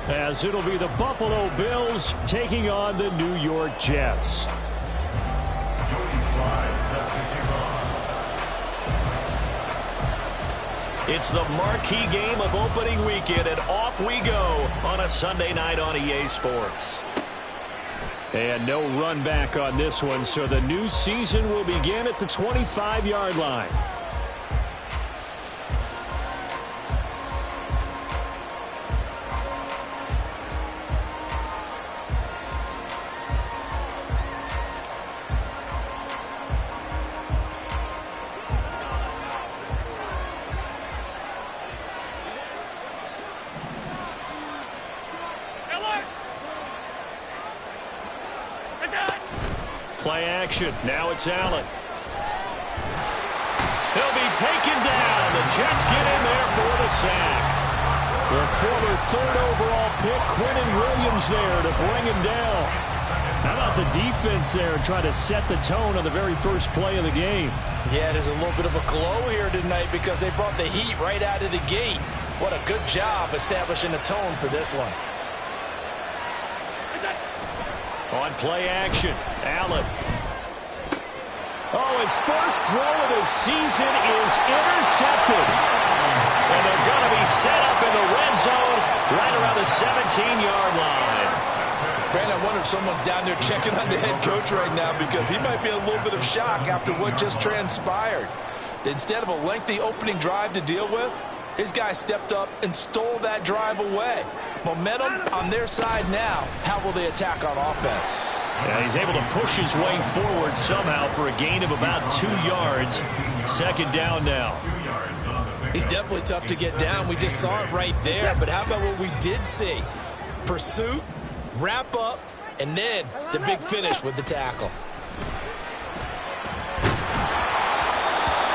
as it'll be the Buffalo Bills taking on the New York Jets. It's the marquee game of opening weekend, and off we go on a Sunday night on EA Sports. And no run back on this one, so the new season will begin at the 25-yard line. Play action. Now it's Allen. He'll be taken down. The Jets get in there for the sack. The former third overall pick, Quinnen Williams, there to bring him down. How about the defense there trying to set the tone on the very first play of the game? Yeah, there's a little bit of a glow here tonight because they brought the heat right out of the gate. What a good job establishing the tone for this one. On play action, Allen. Oh, his first throw of the season is intercepted. And they're going to be set up in the red zone right around the 17-yard line. Brandon, I wonder if someone's down there checking on the head coach right now because he might be in a little bit of shock after what just transpired. Instead of a lengthy opening drive to deal with, his guy stepped up and stole that drive away. Momentum on their side now. How will they attack on offense? Yeah, he's able to push his way forward somehow for a gain of about 2 yards. Second down now. He's definitely tough to get down. We just saw it right there. But how about what we did see? Pursuit, wrap up, and then the big finish with the tackle.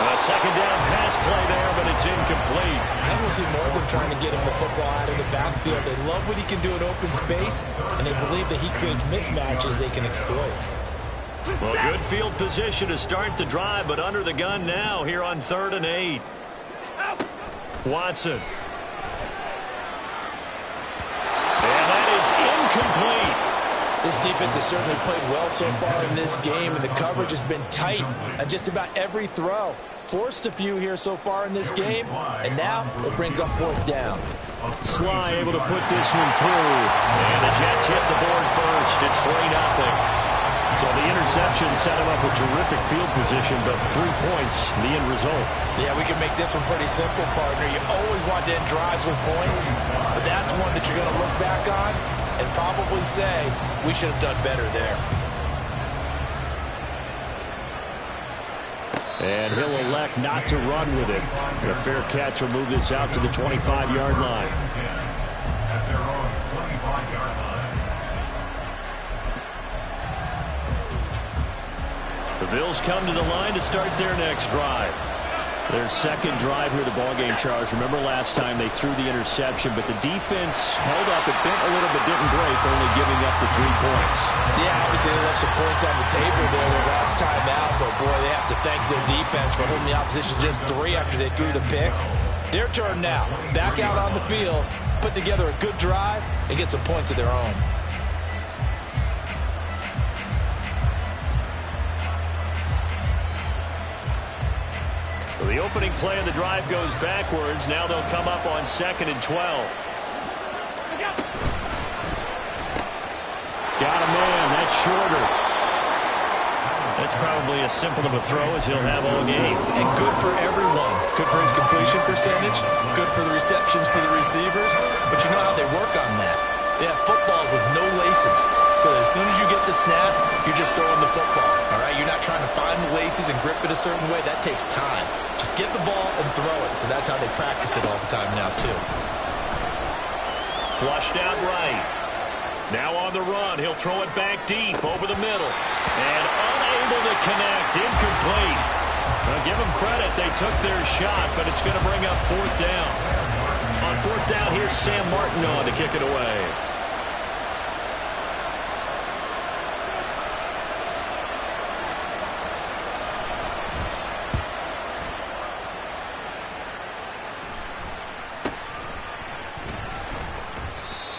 A second down pass play there, but it's incomplete. I will see more of them trying to get him the football out of the backfield. They love what he can do in open space, and they believe that he creates mismatches they can exploit. Well, good field position to start the drive, but under the gun now here on 3rd and 8. Watson. And that is incomplete. This defense has certainly played well so far in this game, and the coverage has been tight on just about every throw. Forced a few here so far in this game, and now it brings up 4th down. Sly able to put this one through, and the Jets hit the board first. It's 3-0. So the interception set him up with terrific field position, but 3 points, the end result. Yeah, we can make this one pretty simple, partner. You always want to end drives with points, but that's one that you're going to look back on and probably say, we should have done better there. And he'll elect not to run with it. The fair catch will move this out to the 25-yard line. The Bills come to the line to start their next drive. Their second drive here, the ballgame, Charles. Remember last time they threw the interception, but the defense held up. It bent a little but didn't break, only giving up the 3 points. Yeah, obviously they left some points on the table there the last time out, but boy, they have to thank their defense for holding the opposition just 3 after they threw the pick. Their turn now. Back out on the field, put together a good drive, and get some points of their own. So the opening play of the drive goes backwards. Now they'll come up on 2nd and 12. Got a man. That's shorter. That's probably as simple of a throw as he'll have all game. And good for everyone. Good for his completion percentage. Good for the receptions for the receivers. But you know how they work on that. They have footballs with no laces. So as soon as you get the snap, you're just throwing the football. All right, you're not trying to find the laces and grip it a certain way. That takes time. Just get the ball and throw it. So that's how they practice it all the time now, too. Flushed out right. Now on the run. He'll throw it back deep over the middle. And unable to connect. Incomplete. Well, give them credit. They took their shot, but it's going to bring up 4th down. On 4th down, here's Sam Martin on to kick it away.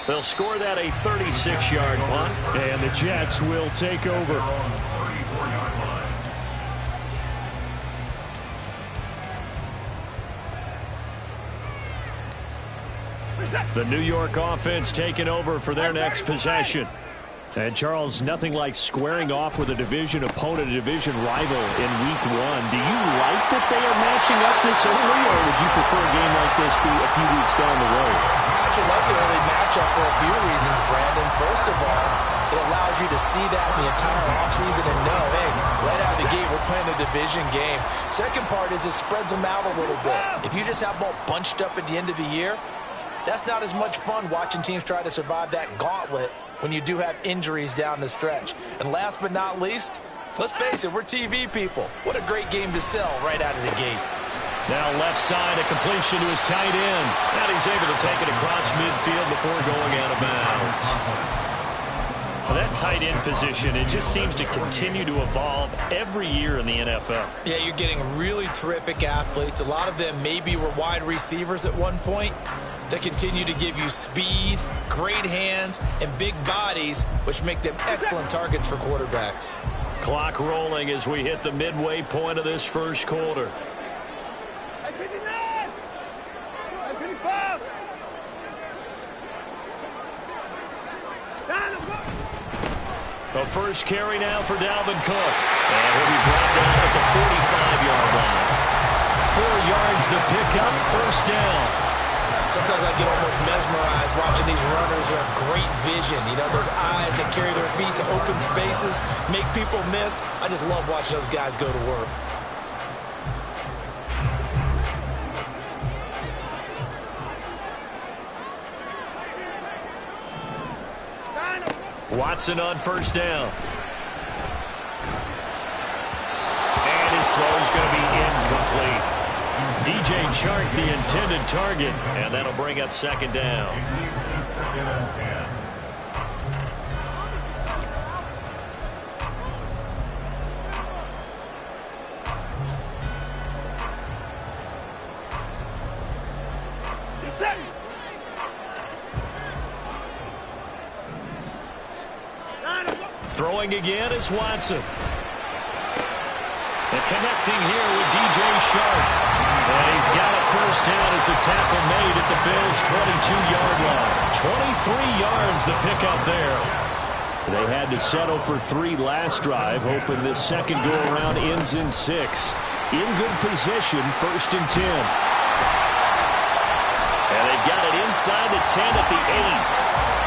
They'll score that a 36-yard punt, and the Jets will take over. The New York offense taking over for their next possession. And, Charles, nothing like squaring off with a division opponent, a division rival in Week 1. Do you like that they are matching up this early, or would you prefer a game like this be a few weeks down the road? I actually like the early matchup for a few reasons, Brandon. First of all, it allows you to see that in the entire offseason and know, hey, right out of the gate, we're playing a division game. Second part is it spreads them out a little bit. If you just have them all bunched up at the end of the year, that's not as much fun watching teams try to survive that gauntlet when you do have injuries down the stretch. And last but not least, let's face it, we're TV people. What a great game to sell right out of the gate. Now left side, a completion to his tight end. And he's able to take it across midfield before going out of bounds. Well, that tight end position, it just seems to continue to evolve every year in the NFL. Yeah, you're getting really terrific athletes. A lot of them maybe were wide receivers at one point. They continue to give you speed, great hands, and big bodies, which make them excellent targets for quarterbacks. Clock rolling as we hit the midway point of this first quarter. The first carry now for Dalvin Cook. And he'll be brought down at the 45-yard line. 4 yards the pickup, first down. Sometimes I get almost mesmerized watching these runners who have great vision. You know, those eyes that carry their feet to open spaces, make people miss. I just love watching those guys go to work. Watson on first down. And his throw is going to be incomplete. DJ Chark, the intended target, and that'll bring up second down. Throwing again is Watson. And connecting here with DJ Chark. And he's got it first down as a tackle made at the Bills' 22-yard line. 23 yards the pickup there. They had to settle for 3 last drive, hoping this second go-around ends in 6. In good position, first and 10. And they've got it inside the 10 at the 8.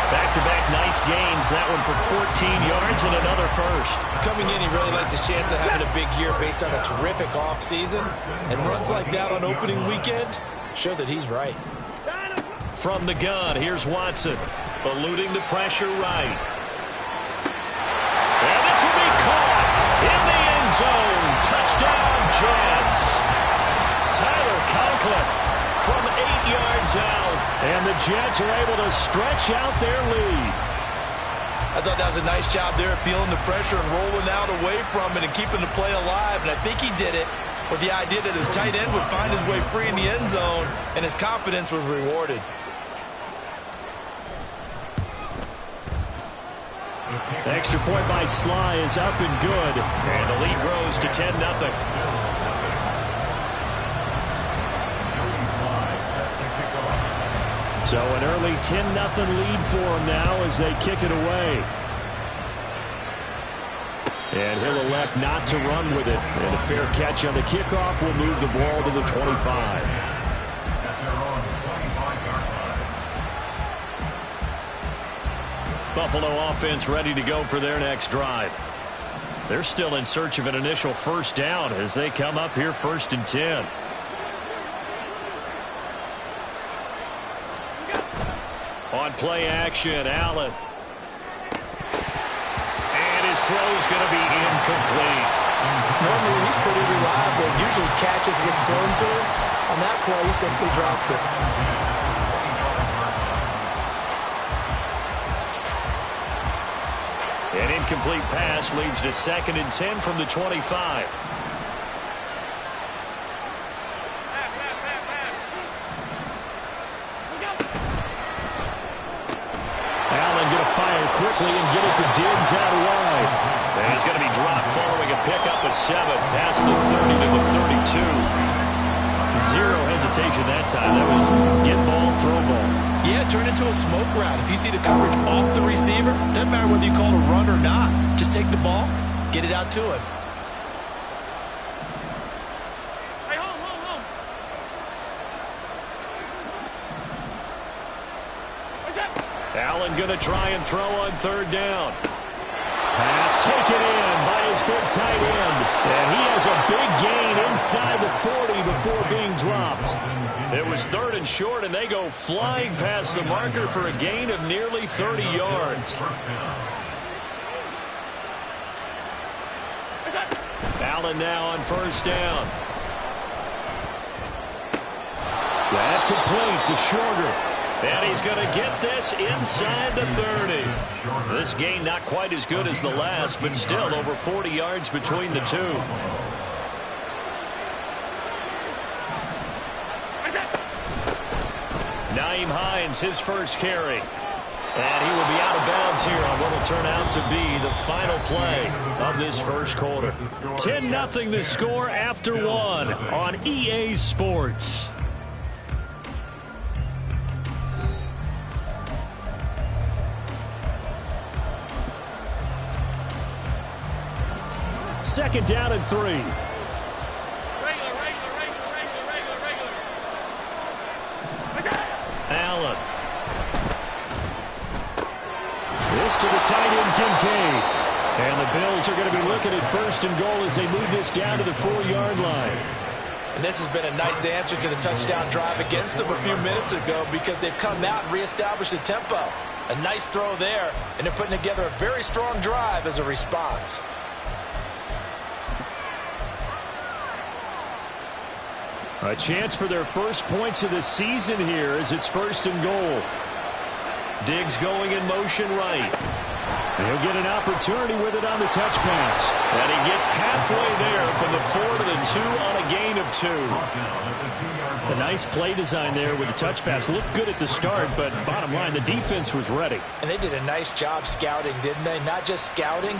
Back-to-back nice gains. That one for 14 yards and another first. Coming in, he really liked his chance of having a big year based on a terrific offseason. And runs like that on opening weekend show that he's right. From the gun, here's Watson. Eluding the pressure right. And this will be caught in the end zone. Touchdown, Jets. Tyler Conklin from 8 yards out. And the Jets are able to stretch out their lead. I thought that was a nice job there, feeling the pressure and rolling out away from it and keeping the play alive. And I think he did it with the idea that his tight end would find his way free in the end zone, and his confidence was rewarded. The extra point by Sly is up and good. And the lead grows to 10-0. So an early 10-0 lead for him now as they kick it away. And he'll elect not to run with it. And a fair catch on the kickoff will move the ball to the 25. Buffalo offense ready to go for their next drive. They're still in search of an initial first down as they come up here first and 10. On play action, Allen. And his throw's going to be incomplete. Normally, he's pretty reliable. Usually catches what's thrown to him. On that play, he simply dropped it. An incomplete pass leads to 2nd and 10 from the 25. going to fire quickly and get it to Diggs out wide. And he's going to be dropped following a pickup of 7 past the 30 to the 32. Zero hesitation that time. That was get ball, throw ball. Yeah, turn into a smoke route. If you see the coverage off the receiver, doesn't matter whether you call it a run or not. Just take the ball, get it out to him. Allen going to try and throw on 3rd down. Pass taken in by his big tight end. And he has a big gain inside the 40 before being dropped. It was 3rd and short, and they go flying past the marker for a gain of nearly 30 yards. Allen now on 1st down. That complete to Shorter. And he's going to get this inside the 30. This gain not quite as good as the last, but still over 40 yards between the two. Nyheim Hines, his first carry. And he will be out of bounds here on what will turn out to be the final play of this first quarter. 10-0 the score after 1 on EA Sports. Second down and 3. Regular. Allen. This to the tight end, Kincaid. And the Bills are going to be looking at 1st and goal as they move this down to the 4-yard line. And this has been a nice answer to the touchdown drive against them a few minutes ago because they've come out and reestablished the tempo. A nice throw there, and they're putting together a very strong drive as a response. A chance for their first points of the season here as it's 1st and goal. Diggs going in motion right. He'll get an opportunity with it on the touch pass. And he gets halfway there from the 4 to the 2 on a gain of 2. A nice play design there with the touch pass. Looked good at the start, but bottom line, the defense was ready. And they did a nice job scouting, didn't they? Not just scouting,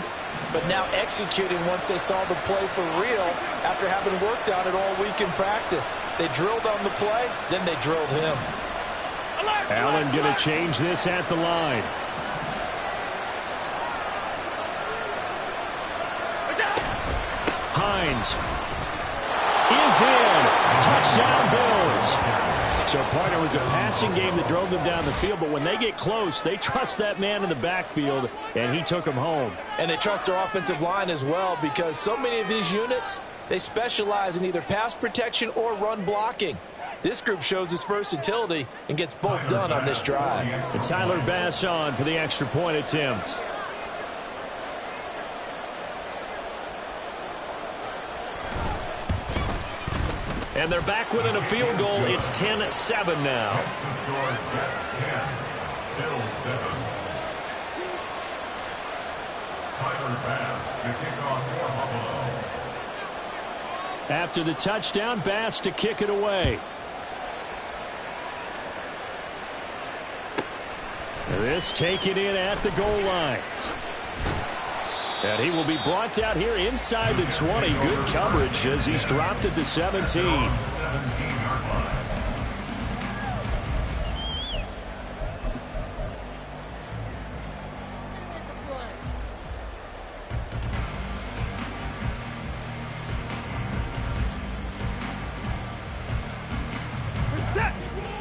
but now executing once they saw the play for real after having worked on it all week in practice. They drilled on the play, then they drilled him. Allen going to change this at the line. Hines is in. Touchdown, Bills. So, partner, it was a passing game that drove them down the field, but when they get close, they trust that man in the backfield, and he took them home. And they trust their offensive line as well because so many of these units, they specialize in either pass protection or run blocking. This group shows its versatility and gets both done on this drive. And Tyler Bass on for the extra point attempt. And they're back within a field goal. It's 10-7 now. After the touchdown, Bass to kick it away. This taken in at the goal line. And he will be brought down here inside the 20. Good coverage as he's dropped at the 17.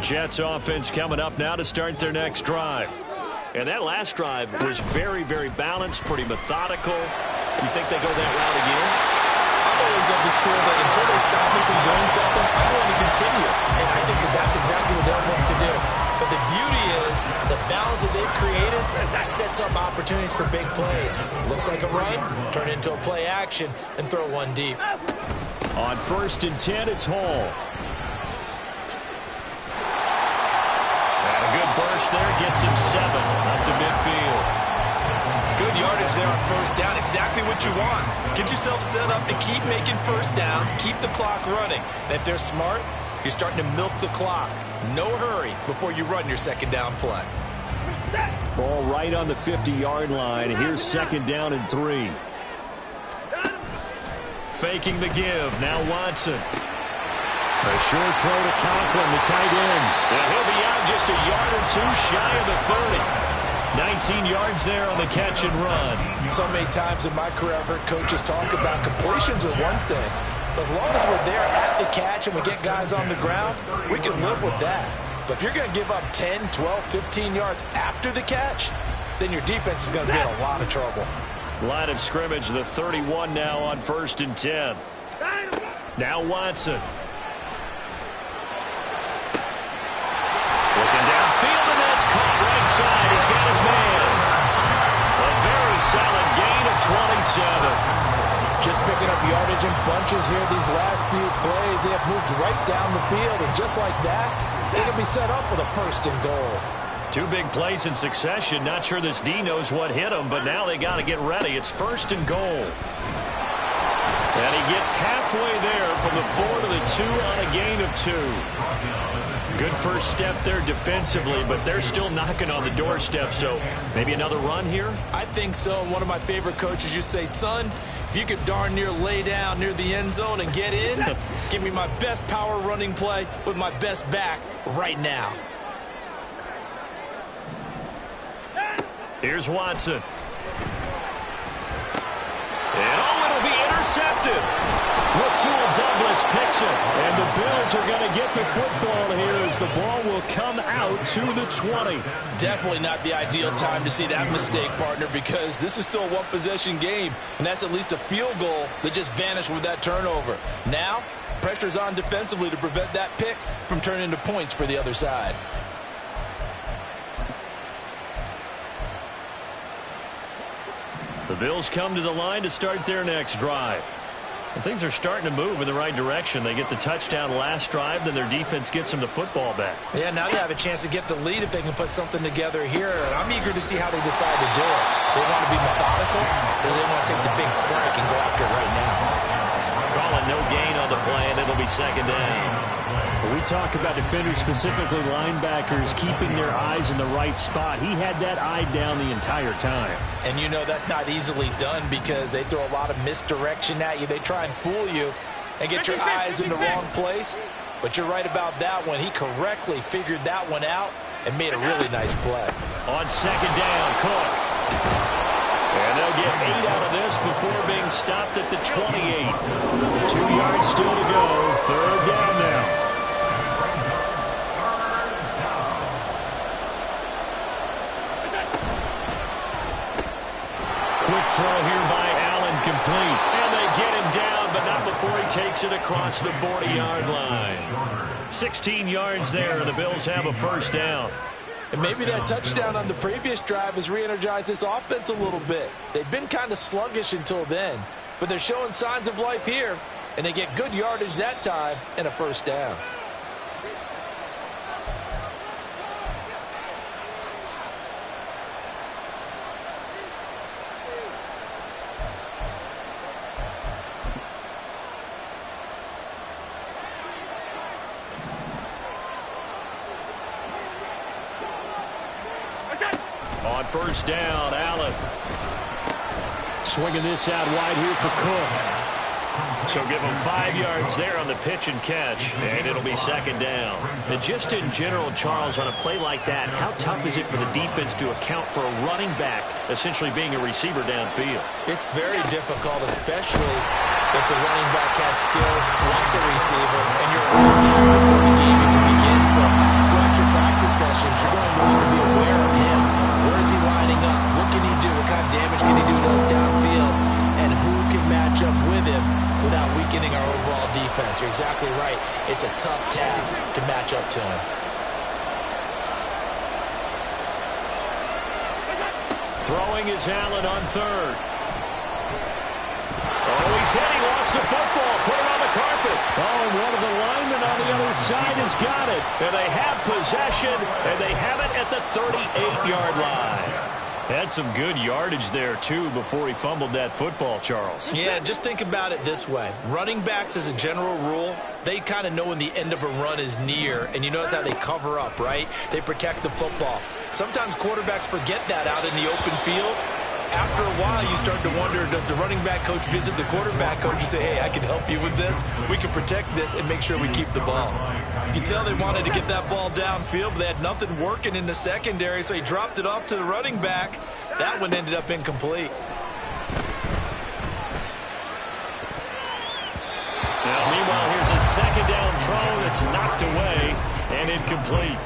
Jets offense coming up now to start their next drive. And that last drive was very, very balanced, pretty methodical. You think they go that route again? I'm always of the school that until they stop me from doing something, I'm going to continue. And I think that that's exactly what they're going to do. But the beauty is the balance that they've created, that sets up opportunities for big plays. Looks like a run, turn into a play action, and throw one deep. On 1st and 10, it's Hall. Burst there gets him 7 up to midfield. Good yardage there on 1st down. Exactly what you want. Get yourself set up to keep making 1st downs, keep the clock running. And if they're smart, you're starting to milk the clock. No hurry before you run your 2nd down play. Ball right on the 50-yard line. Here's 2nd down and 3. Faking the give. Now Watson. A short throw to Conklin, the tight end. And he'll be out just a yard or two shy of the 30. 19 yards there on the catch and run. So many times in my career, I've heard coaches talk about completions are one thing. But as long as we're there at the catch and we get guys on the ground, we can live with that. But if you're going to give up 10, 12, 15 yards after the catch, then your defense is going to be in a lot of trouble. Line of scrimmage, the 31 now on 1st and 10. Now Watson. Looking downfield, and that's caught right side. He's got his man. A very solid gain of 27. Just picking up yardage in bunches here these last few plays. They have moved right down the field, and just like that, they can be set up with a 1st and goal. 2 big plays in succession. Not sure this D knows what hit him, but now they got to get ready. It's 1st and goal. And he gets halfway there from the 4 to the 2 on a gain of 2. Good first step there defensively, but they're still knocking on the doorstep, so maybe another run here? I think so. One of my favorite coaches used to say, son, if you could darn near lay down near the end zone and get in, give me my best power running play with my best back right now. Here's Watson. And it'll be intercepted. Rasul Douglas picks it. And the Bills are going to get the football here as the ball will come out to the 20. Definitely not the ideal time to see that mistake, partner, because this is still a one-possession game, and that's at least a field goal that just vanished with that turnover. Now, pressure's on defensively to prevent that pick from turning into points for the other side. The Bills come to the line to start their next drive. And things are starting to move in the right direction. They get the touchdown last drive, then their defense gets them the football back. Yeah, now they have a chance to get the lead if they can put something together here. And I'm eager to see how they decide to do it. They want to be methodical, or they want to take the big strike and go after it right now. Calling no gain on the play, and it'll be 2nd down. We talk about defenders, specifically linebackers, keeping their eyes in the right spot. He had that eye down the entire time. And you know that's not easily done because they throw a lot of misdirection at you. They try and fool you and get your eyes in the wrong place. But you're right about that one. He correctly figured that one out and made a really nice play. On 2nd down, Cook. And they'll get 8 out of this before being stopped at the 28. 2 yards still to go. 3rd down now. Quick throw here by Allen, complete. And they get him down, but not before he takes it across the 40-yard line. 16 yards there, and the Bills have a 1st down. And maybe that touchdown on the previous drive has re-energized this offense a little bit. They've been kind of sluggish until then, but they're showing signs of life here, and they get good yardage that time and a 1st down. On 1st down, Allen. Swinging this out wide here for Cook. So give him 5 yards there on the pitch and catch, and it'll be 2nd down. And just in general, Charles, on a play like that, how tough is it for the defense to account for a running back essentially being a receiver downfield? It's very difficult, especially if the running back has skills like a receiver, and you're around him before the game even begins. So throughout your practice sessions, you're going to want to be aware of him. Where is he lining up? What can he do? What kind of damage can he do to us downfield? And who can match up with him without weakening our overall defense? You're exactly right. It's a tough task to match up to him. Throwing is Allen on 3rd. Oh, he's hit. He lost the football. Put it on the carpet. Oh, and one of the linemen on the other side has got it. And they have possession, and they have it at the 38-yard line. Had some good yardage there, too, before he fumbled that football, Charles. Yeah, just think about it this way. Running backs, as a general rule, they kind of know when the end of a run is near, and you notice how they cover up, right? They protect the football. Sometimes quarterbacks forget that out in the open field. After a while, you start to wonder, does the running back coach visit the quarterback coach and say, hey, I can help you with this. We can protect this and make sure we keep the ball. You can tell they wanted to get that ball downfield, but they had nothing working in the secondary, so he dropped it off to the running back. That one ended up incomplete. Now, meanwhile, here's a second down throw that's knocked away and incomplete.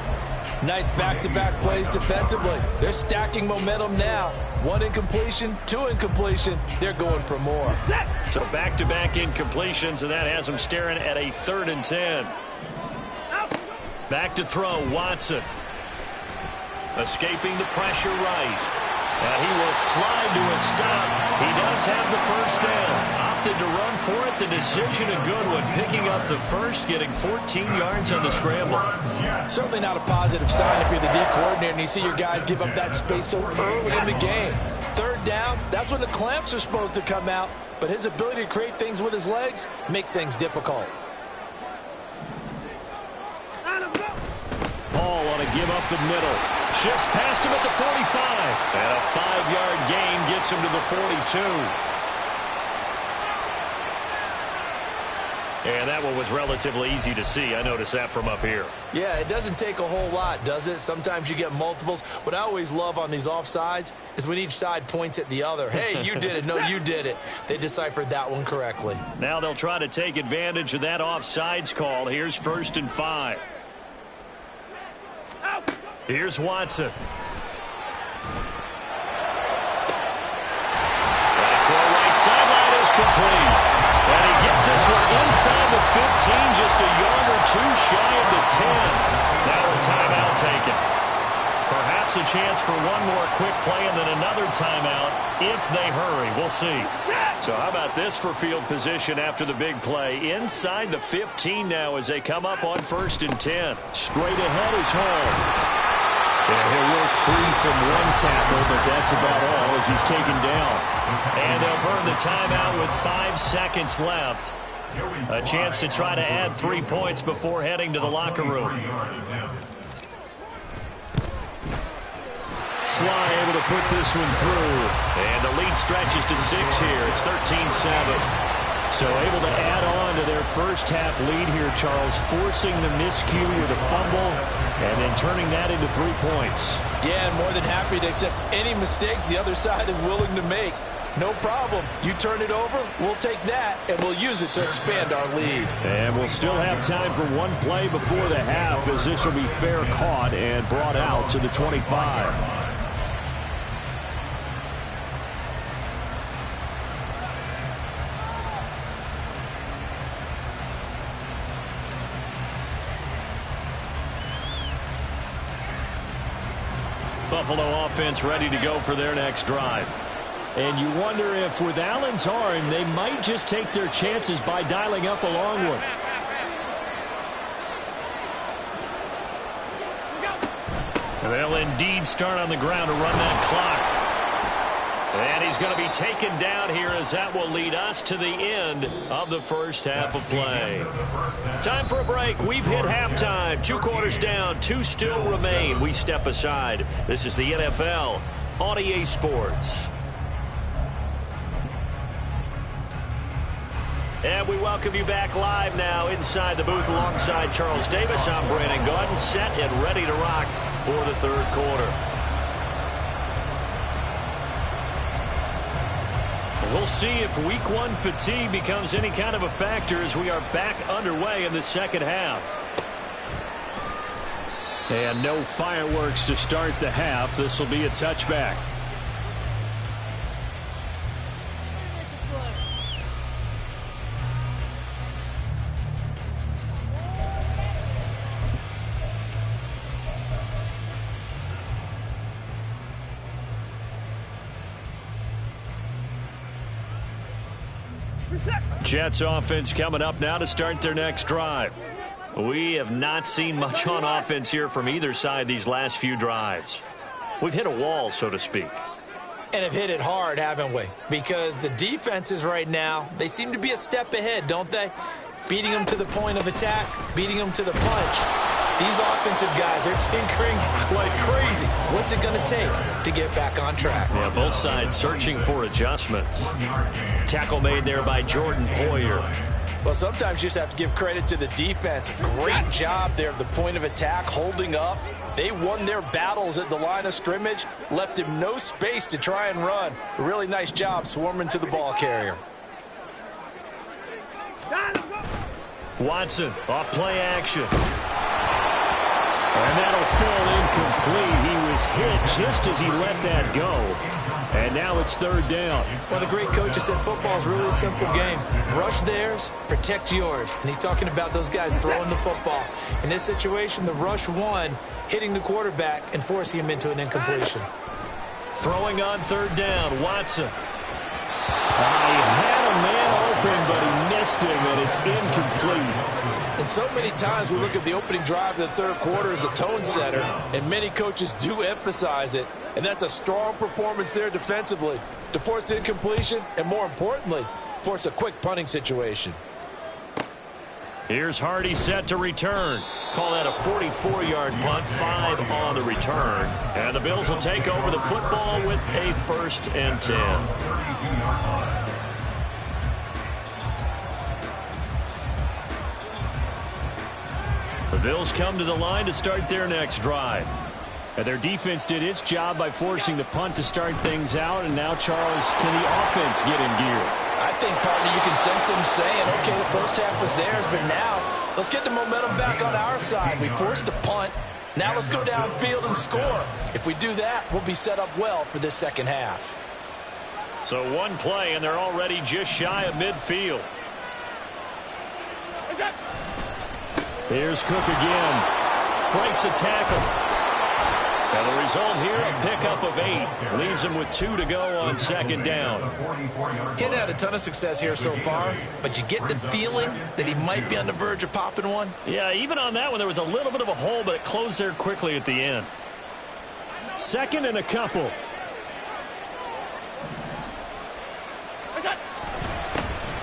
Nice back-to-back plays defensively. They're stacking momentum now. 1 incompletion, 2 incompletion. They're going for more. So back-to-back incompletions, and that has them staring at a 3rd and 10. Back to throw, Watson. Escaping the pressure right. And he will slide to a stop. He does have the first down. Opted to run for it. The decision a good one. Picking up the first, getting 14 yards on the scramble. Certainly not a positive sign if you're the D coordinator and you see your guys give up that space so early in the game. 3rd down, that's when the clamps are supposed to come out. But his ability to create things with his legs makes things difficult. Paul on a give up the middle. Shifts past him at the 45. And a 5-yard gain gets him to the 42. And that one was relatively easy to see. I noticed that from up here. Yeah, it doesn't take a whole lot, does it? Sometimes you get multiples. What I always love on these offsides is when each side points at the other. Hey, you did it. No, you did it. They deciphered that one correctly. Now they'll try to take advantage of that offsides call. Here's 1st and 5. Here's Watson. Back throw right sideline is complete. And he gets this one inside the 15, just a yard or 2 shy of the 10. Now a timeout taken. Perhaps a chance for one more quick play and then another timeout if they hurry. We'll see. So how about this for field position after the big play? Inside the 15 now as they come up on 1st and 10. Straight ahead is Hall. Yeah, he'll work free from one tackle, but that's about all as he's taken down. And they'll burn the timeout with 5 seconds left. A chance to try to add 3 points before heading to the locker room. Sly able to put this one through. And the lead stretches to 6 here. It's 13-7. So able to add on to their first half lead here, Charles, forcing the miscue with a fumble and then turning that into 3 points. Yeah, and more than happy to accept any mistakes the other side is willing to make. No problem. You turn it over, we'll take that, and we'll use it to expand our lead. And we'll still have time for one play before the half as this will be fair caught and brought out to the 25. Buffalo offense ready to go for their next drive. And you wonder if with Allen's arm, they might just take their chances by dialing up a long one. They'll indeed start on the ground to run that clock. And he's going to be taken down here as that will lead us to the end of the first half of play. Time for a break. We've hit halftime. 2 quarters down, 2 still remain. We step aside. This is the NFL on EA Sports. And we welcome you back live now inside the booth alongside Charles Davis. I'm Brandon Gaudin, set and ready to rock for the 3rd quarter. We'll see if week 1 fatigue becomes any kind of a factor as we are back underway in the second half. And no fireworks to start the half. This will be a touchback. Jets offense coming up now to start their next drive. We have not seen much on offense here from either side these last few drives. we've hit a wall, so to speak. And have hit it hard, haven't we? Because the defenses right now, they seem to be a step ahead, don't they? Beating them to the point of attack, beating them to the punch. These offensive guys are tinkering like crazy. What's it going to take to get back on track? Yeah, both sides searching for adjustments. Tackle made there by Jordan Poyer. Well, sometimes you just have to give credit to the defense. Great job there at the point of attack, holding up. They won their battles at the line of scrimmage, left him no space to try and run. A really nice job swarming to the ball carrier. Watson, off play action. And that'll fall incomplete. He was hit just as he let that go. And now it's third down. Well, the great coaches said football is really a simple game. Rush theirs, protect yours. And he's talking about those guys throwing the football. In this situation, the rush won, hitting the quarterback and forcing him into an incompletion. Throwing on third down, Watson. He had a man open, but he missed him, and it's incomplete. And so many times we look at the opening drive of the third quarter as a tone setter, and many coaches do emphasize it. And that's a strong performance there defensively to force incompletion and, more importantly, force a quick punting situation. Here's Hardy set to return. Call that a 44-yard punt, 5 on the return. And the Bills will take over the football with a 1st and 10. The Bills come to the line to start their next drive. And their defense did its job by forcing the punt to start things out. And now, Charles, can the offense get in gear? I think, partner, you can sense them saying, okay, the first half was theirs, but now let's get the momentum back on our side. We forced a punt. Now let's go downfield and score. If we do that, we'll be set up well for this second half. So one play, and they're already just shy of midfield. Here's Cook again. Breaks a tackle. And the result here, a pickup of 8. Leaves him with 2 to go on second down. He hadn't had a ton of success here so far, but you get the feeling that he might be on the verge of popping one. Yeah, even on that one, there was a little bit of a hole, but it closed there quickly at the end. 2nd and a couple.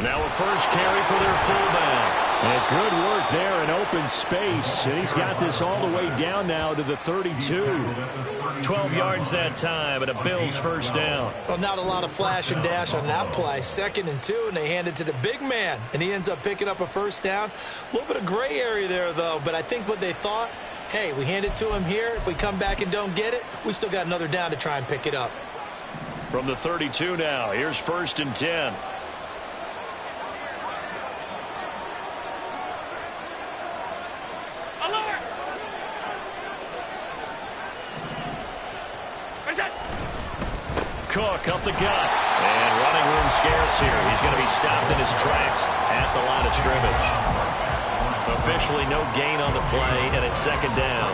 Now a first carry for their fullback. And good work there in open space. And he's got this all the way down now to the 32. 12 yards that time and a Bills first down. Well, not a lot of flash and dash on that play. 2nd and 2, and they hand it to the big man. And he ends up picking up a first down. A little bit of gray area there, though. But I think what they thought, hey, we hand it to him here. If we come back and don't get it, we still got another down to try and pick it up. From the 32 now, here's 1st and 10. Cook up the gut. And running room scarce here. He's going to be stopped in his tracks at the line of scrimmage. Officially no gain on the play, and it's 2nd down.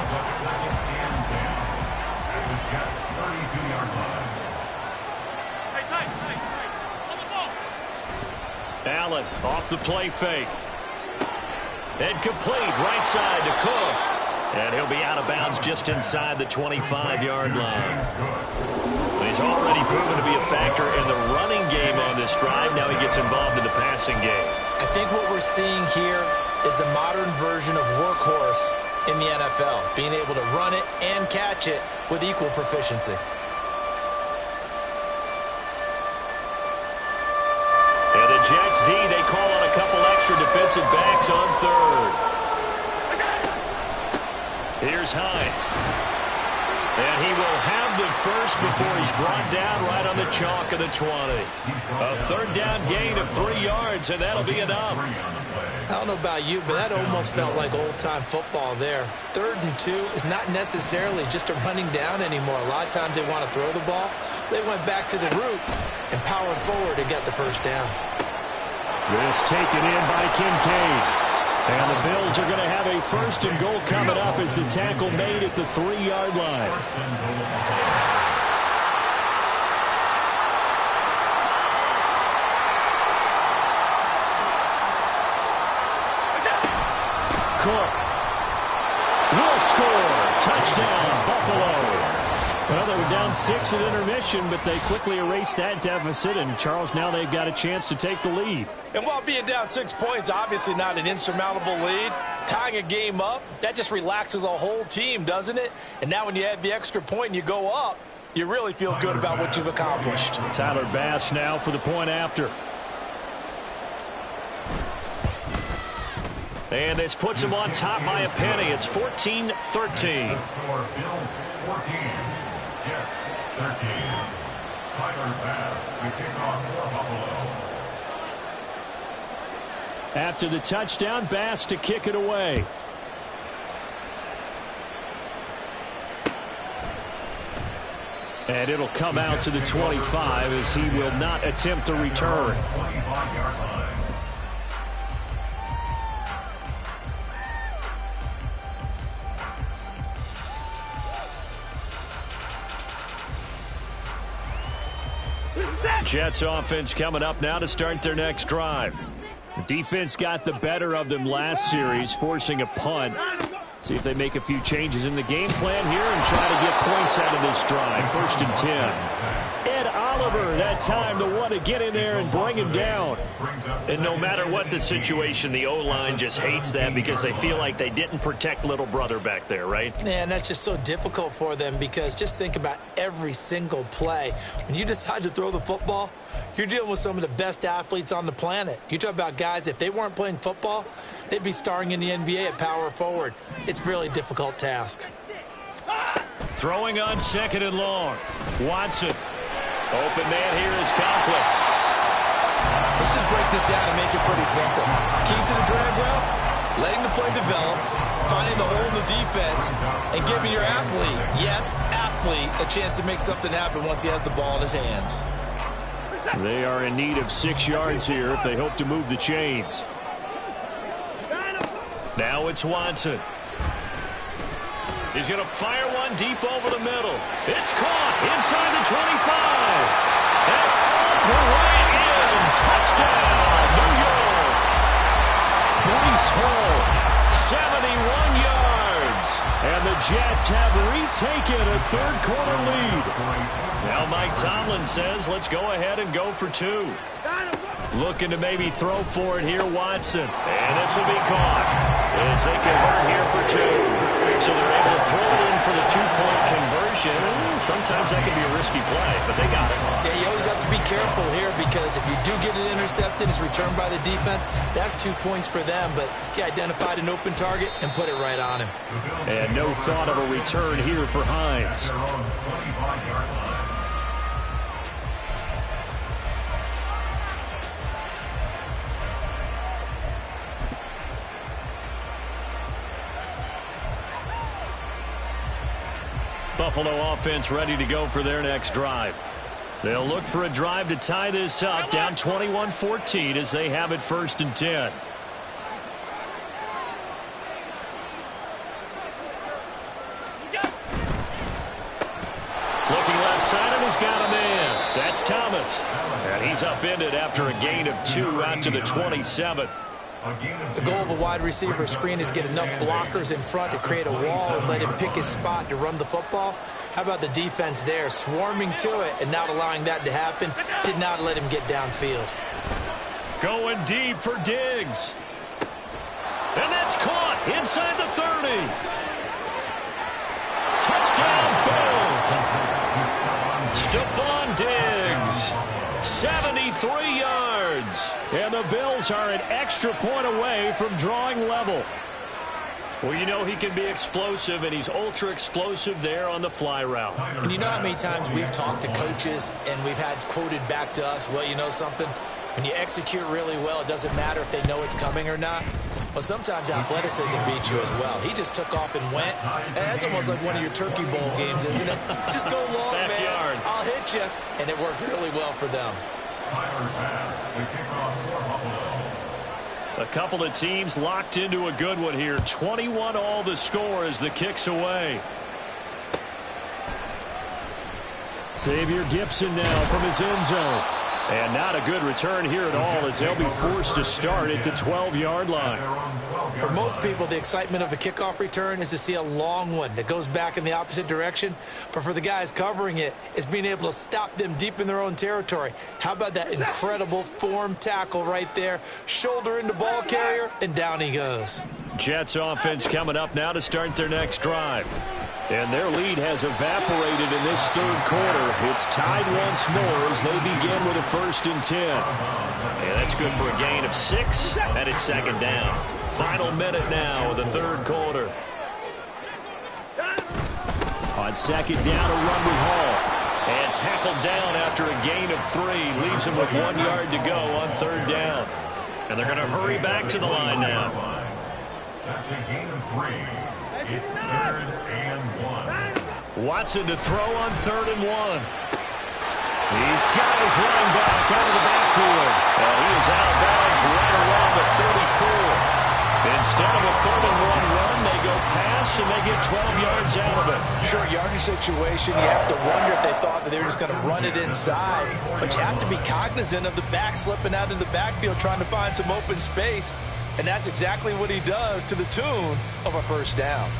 Allen off the play fake. And complete right side to Cook. And he'll be out of bounds just inside the 25-yard line. He's already proven to be a factor in the running game on this drive. Now he gets involved in the passing game. I think what we're seeing here is the modern version of workhorse in the NFL, being able to run it and catch it with equal proficiency. And the Jets D, they call on a couple extra defensive backs on 3rd. Here's Hines. And he will have the first before he's brought down right on the chalk of the 20. A 3rd down gain of 3 yards, and that'll be enough. I don't know about you, but that almost felt like old-time football there. 3rd and 2 is not necessarily just a running down anymore. A lot of times they want to throw the ball. They went back to the roots and powered forward and got the first down. This taken in by Kincaid. And the Bills are going to have a 1st and goal coming up as the tackle made at the 3-yard line. Cook will score. Touchdown, Buffalo. Well, they 6 at intermission, but they quickly erased that deficit, and Charles, now they've got a chance to take the lead. And while being down 6 points, obviously not an insurmountable lead, tying a game up, that just relaxes a whole team, doesn't it? And now when you add the extra point and you go up, you really feel good about what you've accomplished. Tyler Bass now for the point after. And this puts him on top by a penny. It's 14-13. Bills 14, Jets 13. Tyler Bass, the kickoff for Buffalo. After the touchdown, Bass to kick it away. And it'll come out to the 25 as he will not attempt to return. 25-yard line. Jets offense coming up now to start their next drive. The defense got the better of them last series, forcing a punt. See if they make a few changes in the game plan here and try to get points out of this drive. 1st and 10. Ed Oliver, that time to want to get in there and bring him down. And no matter what the situation, the O-line just hates that because they feel like they didn't protect little brother back there, right? Man, that's just so difficult for them because just think about every single play. When you decide to throw the football, you're dealing with some of the best athletes on the planet. You talk about guys, if they weren't playing football, they'd be starring in the NBA at power forward. It's a really difficult task. Throwing on 2nd and long. Watson. Open man here is Conklin. Let's just break this down and make it pretty simple. Key to the drag route, letting the play develop, finding the hole in the defense, and giving your athlete, yes, athlete, a chance to make something happen once he has the ball in his hands. They are in need of 6 yards here if they hope to move the chains. Now it's Watson. He's going to fire one deep over the middle. It's caught inside the 25. And the way in. Touchdown, New York. Breece Hall, 71 yards. And the Jets have retaken a 3rd quarter lead. Now Mike Tomlin says, let's go ahead and go for 2. Looking to maybe throw for it here, Watson. And this will be caught as they convert here for 2. So they're able to throw it in for the 2-point conversion. Sometimes that can be a risky play, but they got it. Yeah, you always have to be careful here because if you do get it intercepted, it's returned by the defense, that's 2 points for them. But he identified an open target and put it right on him. And no thought of a return here for Hines. Their own 25-yard line. Buffalo offense ready to go for their next drive. They'll look for a drive to tie this up, down 21-14 as they have it 1st and 10. Looking left side, and he's got a man. That's Thomas. And he's upended after a gain of 2 out to the 27. The goal of a wide receiver screen is get enough blockers in front to create a wall and let him pick his spot to run the football. How about the defense there, swarming to it and not allowing that to happen? Did not let him get downfield. Going deep for Diggs. And that's caught inside the 30. Touchdown, Bills. Stephon Diggs. 73 yards. And the Bills are an extra point away from drawing level. Well, you know he can be explosive, and he's ultra-explosive there on the fly route. And you know how many times we've talked to coaches and we've had quoted back to us, well, you know something? When you execute really well, it doesn't matter if they know it's coming or not. Well, sometimes athleticism beats you as well. He just took off and went. And that's almost like one of your Turkey Bowl games, isn't it? Just go long, Backyard. man. I'll hit you. And it worked really well for them. Tyler Bass, the kickoff for Buffalo. A couple of teams locked into a good one here. 21 all the score as the kick's away. Xavier Gipson now from his end zone. And not a good return here at all, as they'll be forced to start at the 12-yard line. For most people, the excitement of a kickoff return is to see a long one that goes back in the opposite direction. But for the guys covering it, it's being able to stop them deep in their own territory. How about that incredible form tackle right there? Shoulder into ball carrier, and down he goes. Jets offense coming up now to start their next drive. And their lead has evaporated in this third quarter. It's tied once more as they begin with a 1st and 10. And that's good for a gain of 6, and it's 2nd down. Final minute now of the third quarter. On 2nd down, a run with Hall. And tackled down after a gain of 3. Leaves him with 1 yard to go on 3rd down. And they're going to hurry back to the line now. That's a gain of 3. It's 3rd and 1. Watson to throw on 3rd and 1. He's got his running back out of the backfield. And he is out of bounds right around the 34. Instead of a 3rd and 1 run, they go pass and they get 12 yards out of it. Short yardage situation, you have to wonder if they thought that they were just going to run it inside. But you have to be cognizant of the back slipping out of the backfield trying to find some open space. And that's exactly what he does to the tune of a 1st down.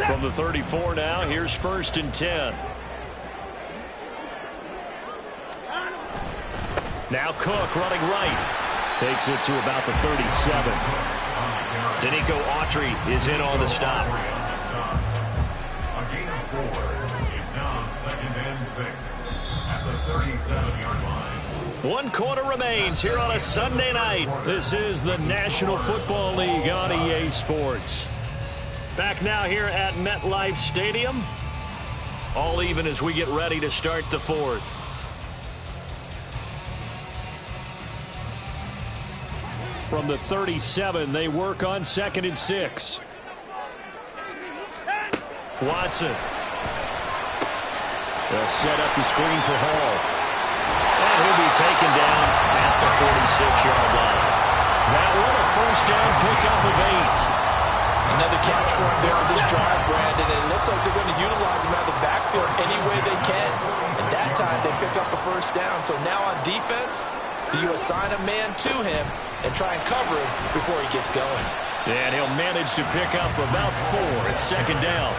From the 34 now, here's 1st and 10. Now Cook running right. Takes it to about the 37. Danico Autry is in on the stop. A gain of 4. It's now 2nd and 6 at the 37-yard line. 1 quarter remains here on a Sunday night. This is the National Football League on EA Sports. Back now here at MetLife Stadium. All even as we get ready to start the 4th. From the 37, they work on 2nd and 6. Watson. They'll set up the screen for Hall. And he'll be taken down at the 46-yard line. That one a 1st down pickup of 8. Another catch for him there on this drive, Brandon. And it looks like they're going to utilize him out of the backfield any way they can. And that time they pick up a 1st down. So now on defense, you assign a man to him and try and cover him before he gets going. And he'll manage to pick up about 4 at 2nd down.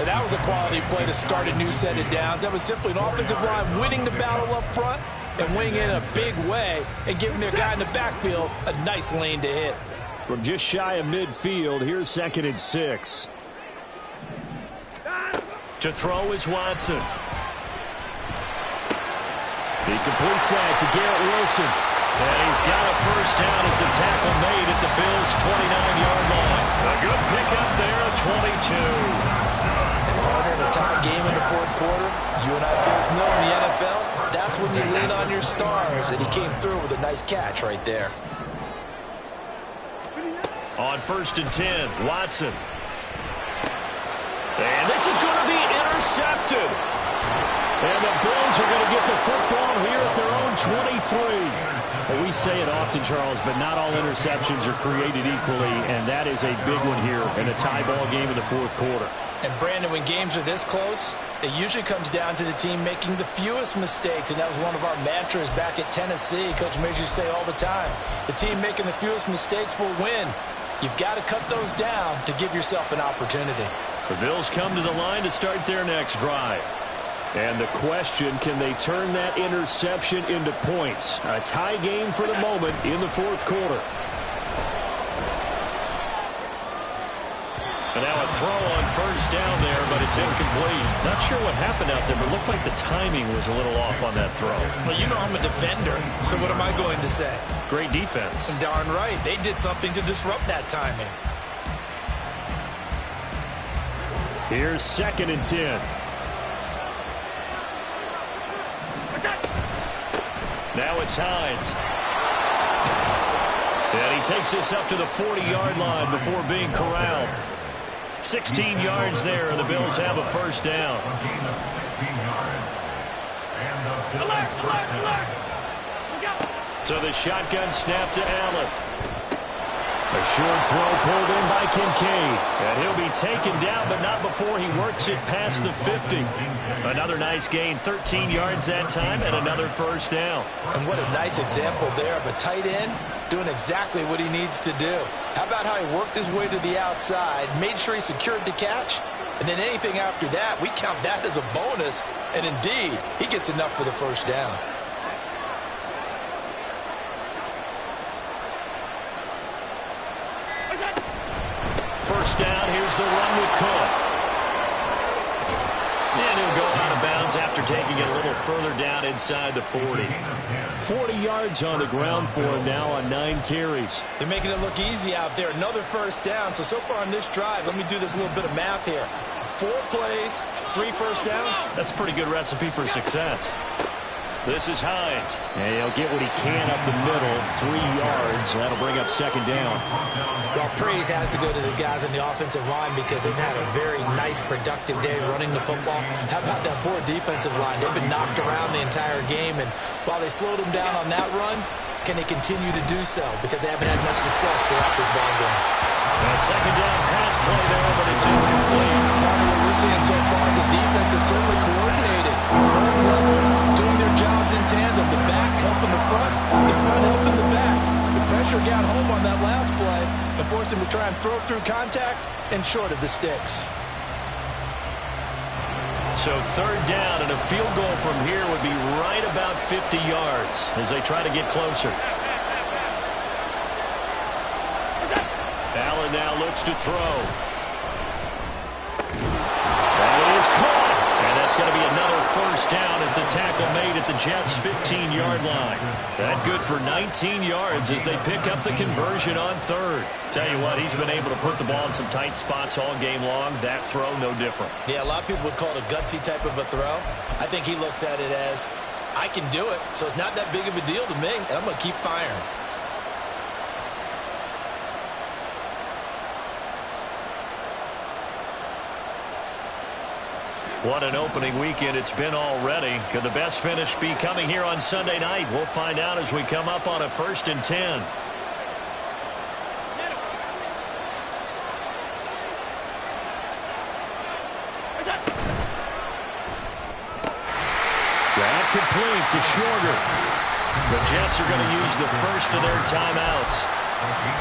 And that was a quality play to start a new set of downs. That was simply an offensive line winning the battle up front and winning in a big way and giving their guy in the backfield a nice lane to hit. From just shy of midfield, here's 2nd and 6. To throw is Watson. He completes that to Garrett Wilson. And he's got a 1st down as a tackle made at the Bills' 29-yard line. A good pickup there at 22. And partner, in a tie game in the 4th quarter, you and I both know in the NFL, that's when you lean on your stars. And he came through with a nice catch right there. On 1st and 10, Watson. And this is going to be intercepted. And the Bills are going to get the football here at their own 23. Well, we say it often, Charles, but not all interceptions are created equally, and that is a big one here in a tie ball game in the 4th quarter. And, Brandon, when games are this close, it usually comes down to the team making the fewest mistakes, and that was one of our mantras back at Tennessee. Coach Major used to say all the time, the team making the fewest mistakes will win. You've got to cut those down to give yourself an opportunity. The Bills come to the line to start their next drive. And the question, can they turn that interception into points? A tie game for the moment in the 4th quarter. And now a throw on first down there, but it's incomplete. Not sure what happened out there, but it looked like the timing was a little off on that throw. Well, you know I'm a defender, so what am I going to say? Great defense. Darn right. They did something to disrupt that timing. Here's 2nd and 10. Now it's Hines. And he takes this up to the 40-yard line before being corralled. 16 yards there, and the Bills have a first down. A gain of 16 yards. And the Bills first down. So the shotgun snap to Allen. A short throw pulled in by Kincaid. And he'll be taken down, but not before he works it past the 50. Another nice gain, 13 yards that time, and another first down. And what a nice example there of a tight end doing exactly what he needs to do. How about how he worked his way to the outside, made sure he secured the catch, and then anything after that, we count that as a bonus. And indeed, he gets enough for the first down. First down, here's the run with Cook. And he'll go out of bounds after taking it a little further down inside the 40. 40 yards on the ground for him now on 9 carries. They're making it look easy out there. Another first down. So far on this drive, let me do this little bit of math here. 4 plays, 3 first downs. That's a pretty good recipe for success. This is Hines. And he'll get what he can up the middle, 3 yards. That'll bring up 2nd down. Well, praise has to go to the guys on the offensive line because they've had a very nice, productive day running the football. How about that poor defensive line? They've been knocked around the entire game, and while they slowed them down on that run, can they continue to do so? Because they haven't had much success throughout this ball game. A 2nd down pass play there, but it's incomplete. Part of what we're seeing so far is the defense is certainly coordinated. Both levels doing their jobs in tandem. The back helping the front helping the back. The pressure got home on that last play and forced him to try and throw through contact and short of the sticks. So 3rd down, and a field goal from here would be right about 50 yards as they try to get closer. Allen now looks to throw. That is caught. And that's going to be another first down as the tackle made at the Jets' 15-yard line. That good for 19 yards as they pick up the conversion on 3rd. Tell you what, he's been able to put the ball in some tight spots all game long. That throw, no different. Yeah, a lot of people would call it a gutsy type of a throw. I think he looks at it as, I can do it, so it's not that big of a deal to me, and I'm going to keep firing. What an opening weekend it's been already. Could the best finish be coming here on Sunday night? We'll find out as we come up on a 1st and 10. That complete to Shorter. The Jets are going to use the first of their timeouts.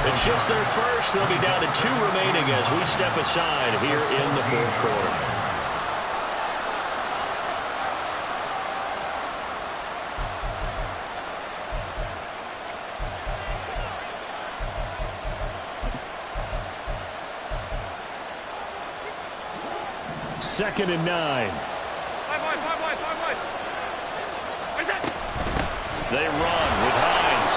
It's just their first. They'll be down to 2 remaining as we step aside here in the 4th quarter. Second and 9. They run with Hines.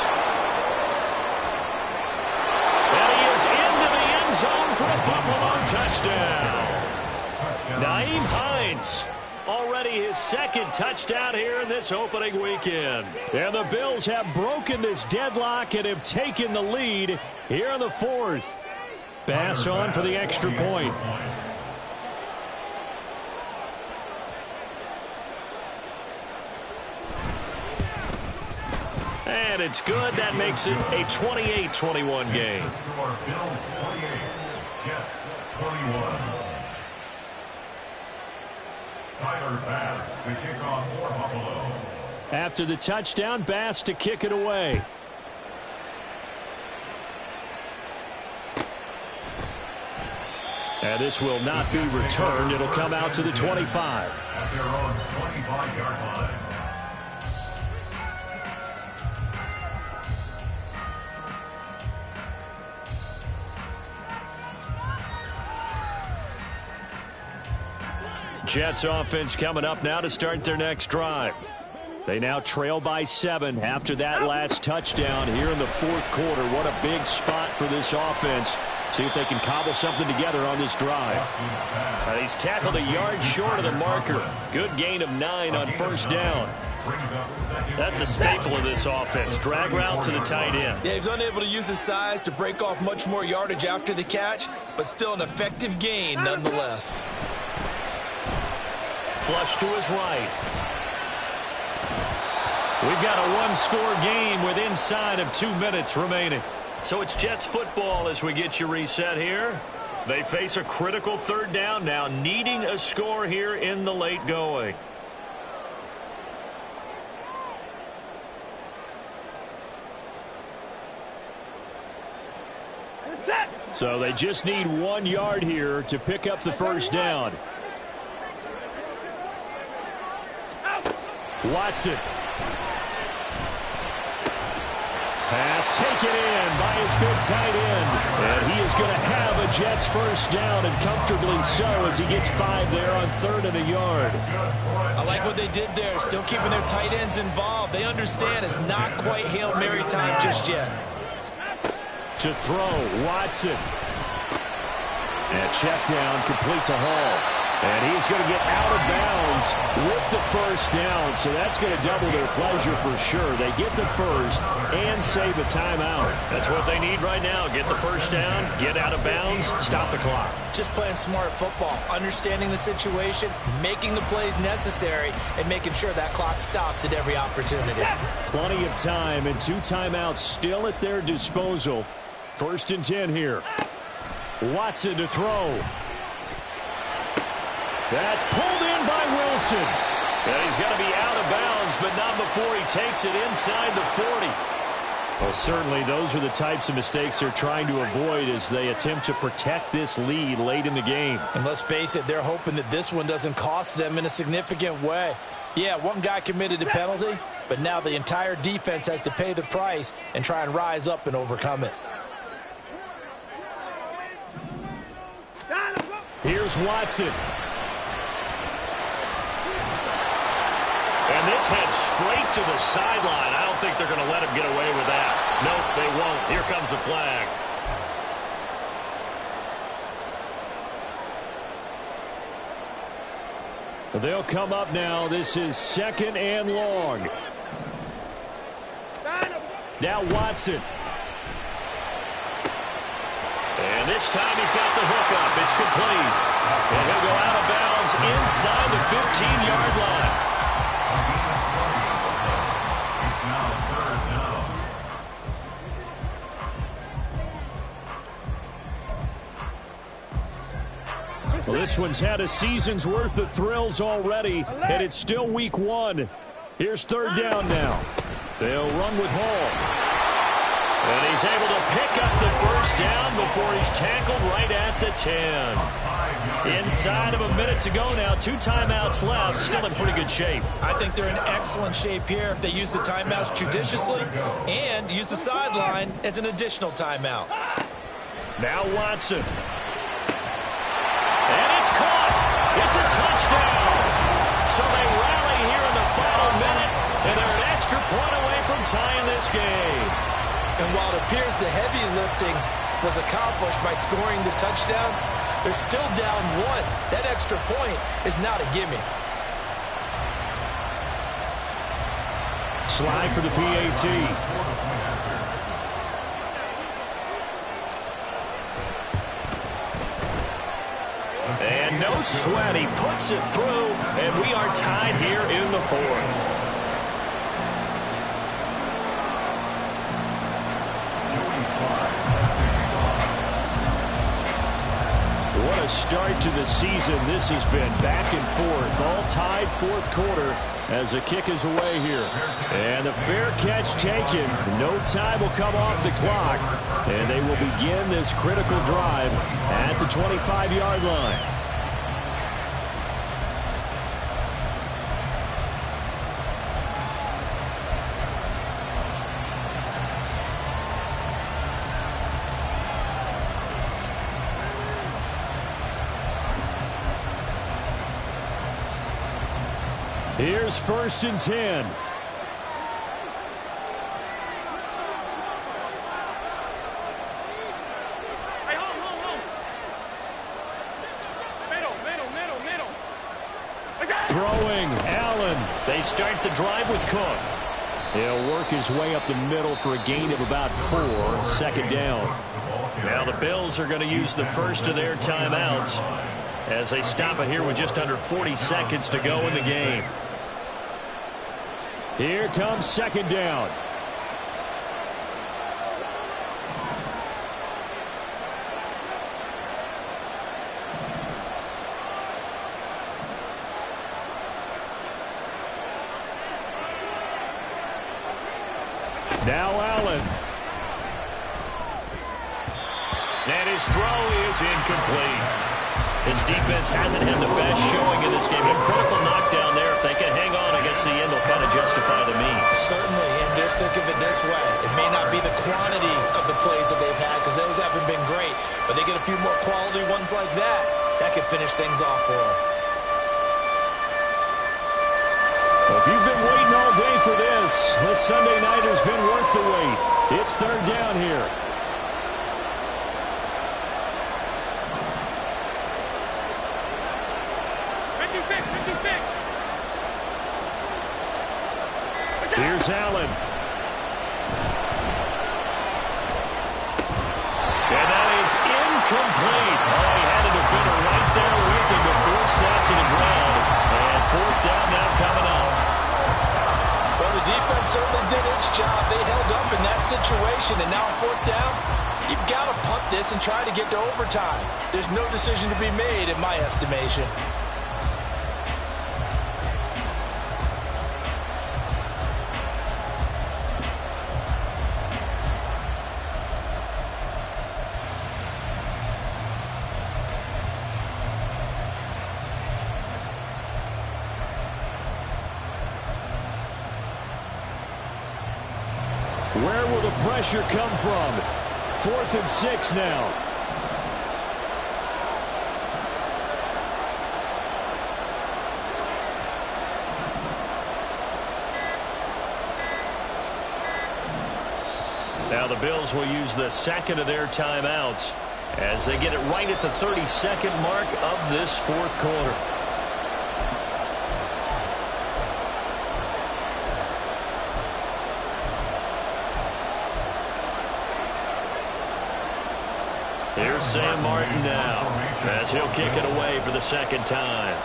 And he is into the end zone for a Buffalo touchdown. Nyheim Hines, already his 2nd touchdown here in this opening weekend. And the Bills have broken this deadlock and have taken the lead here in the 4th. Bass on for the extra point. And it's good. That makes it a 28-21 game. Score Bills 28, Jets 21. Tyler Bass to kick off for Buffalo. After the touchdown, Bass to kick it away. And this will not be returned. It'll come out to the 25. At their own 25-yard line. Jets offense coming up now to start their next drive. They now trail by 7 after that last touchdown here in the fourth quarter. What a big spot for this offense. See if they can cobble something together on this drive. He's tackled a yard short of the marker. Good gain of 9 on first down. That's a staple of this offense. Drag route to the tight end. Yeah, he's unable to use his size to break off much more yardage after the catch, but still an effective gain nonetheless. Flush to his right. We've got a one-score game with inside of 2 minutes remaining. So it's Jets football as we get you reset here. They face a critical third down now, needing a score here in the late going. So they just need 1 yard here to pick up the first down. Watson. Pass taken in by his big tight end. And he is going to have a Jets first down, and comfortably so as he gets 5 there on 3rd and a yard. I like what they did there, still keeping their tight ends involved. They understand it's not quite Hail Mary time just yet. To throw, Watson. And check down, complete to Hall. And he's going to get out of bounds with the first down. So that's going to double their pleasure for sure. They get the first and save a timeout. That's what they need right now. Get the first down, get out of bounds, stop the clock. Just playing smart football, understanding the situation, making the plays necessary, and making sure that clock stops at every opportunity. Plenty of time and 2 timeouts still at their disposal. 1st and 10 here. Watson to throw. That's pulled in by Wilson. And he's going to be out of bounds, but not before he takes it inside the 40. Well, certainly those are the types of mistakes they're trying to avoid as they attempt to protect this lead late in the game. And let's face it, they're hoping that this one doesn't cost them in a significant way. Yeah, one guy committed a penalty, but now the entire defense has to pay the price and try and rise up and overcome it. Here's Watson. And this heads straight to the sideline. I don't think they're going to let him get away with that. Nope, they won't. Here comes the flag. They'll come up now. This is 2nd and long. Now Watson. And this time he's got the hook up. It's complete. And he'll go out of bounds inside the 15-yard line. It's now 3rd down. Well, this one's had a season's worth of thrills already, and it's still week 1. Here's 3rd down now. They'll run with Hall. And he's able to pick up the first down before he's tackled right at the 10. Inside of a minute to go now. 2 timeouts left. Still in pretty good shape. I think they're in excellent shape here. They use the timeouts judiciously and use the sideline as an additional timeout. Now Watson. And it's caught. It's a touchdown. So they rally here in the final minute, and they're an extra point away from tying this game. And while it appears the heavy lifting was accomplished by scoring the touchdown, they're still down 1. That extra point is not a gimme. Slide for the PAT. And no sweat. He puts it through, and we are tied here in the 4th. What a start to the season this has been. Back and forth, all tied 4th quarter as the kick is away here. And a fair catch taken. No time will come off the clock. And they will begin this critical drive at the 25-yard line. Here's 1st and 10. Throwing, Allen. They start the drive with Cook. He'll work his way up the middle for a gain of about 4, 2nd down. Now the Bills are going to use the first of their timeouts as they stop it here with just under 40 seconds to go in the game. Here comes 2nd down. Now Allen. And his throw is incomplete. His defense hasn't had the best showing in this game. A critical knockdown there. If they can hang on, I guess the end will kind of justify the means. Certainly, and just think of it this way. It may not be the quantity of the plays that they've had because those haven't been great, but they get a few more quality ones like that. That could finish things off for them. If you've been waiting all day for this Sunday night has been worth the wait. It's 3rd down here. Here's Allen. And that is incomplete. Oh, he had a defender right there with him to force that to the ground. And 4th down now coming up. Well, the defense certainly did its job. They held up in that situation, and now on 4th down, you've got to punt this and try to get to overtime. There's no decision to be made in my estimation. Where will the pressure come from? 4th and 6 now. Now the Bills will use the 2nd of their timeouts as they get it right at the 32nd mark of this 4th quarter. Here's Sam Martin now as he'll kick it away for the 2nd time.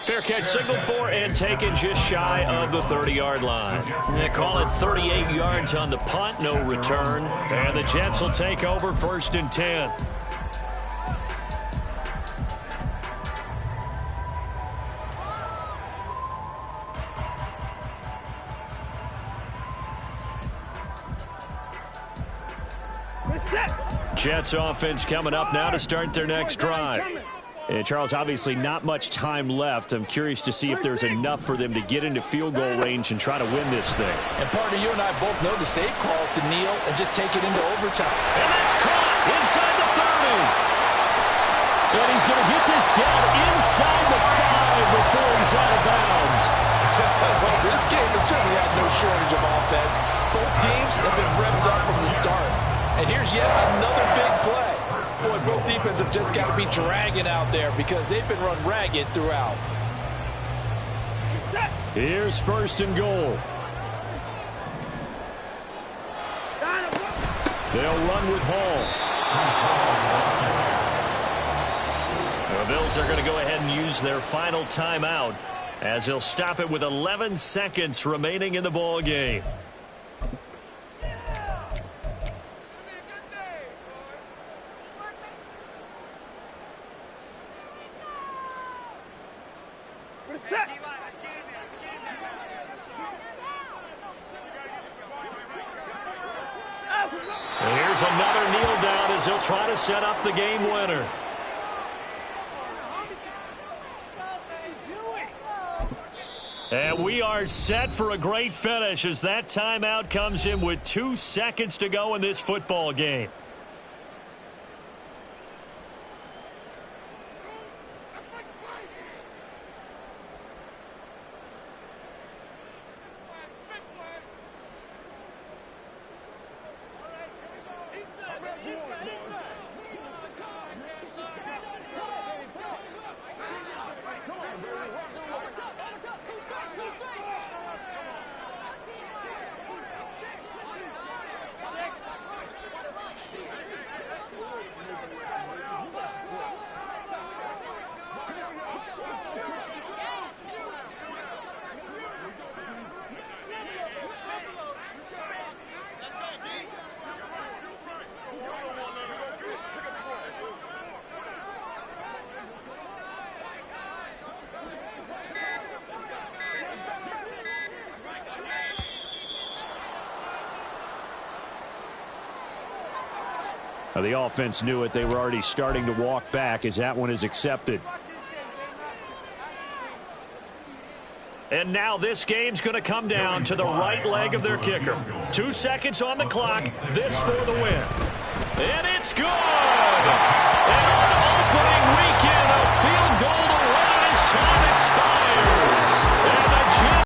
Fair catch signaled for and taken just shy of the 30-yard line. They call it 38 yards on the punt, no return. And the Jets will take over 1st and 10. Jets offense coming up now to start their next drive. And Charles, obviously not much time left. I'm curious to see if there's enough for them to get into field goal range and try to win this thing. And partner, you and I both know the safe calls to kneel and just take it into overtime. And that's caught inside the 30. And he's going to get this down inside the 5 before he's out of bounds. Well, this game has certainly had no shortage of offense. Both teams have been revved up from the start. And here's yet another big play. Boy, both defenses have just got to be dragging out there because they've been run ragged throughout. Here's 1st and goal. They'll run with Hall. The Bills are going to go ahead and use their final timeout as they'll stop it with 11 seconds remaining in the ball game. And here's another kneel down as he'll try to set up the game winner. And we are set for a great finish as that timeout comes in with 2 seconds to go in this football game. The offense knew it. They were already starting to walk back as that one is accepted. And now this game's going to come down to the right leg of their kicker. 2 seconds on the clock. This for the win. And it's good! And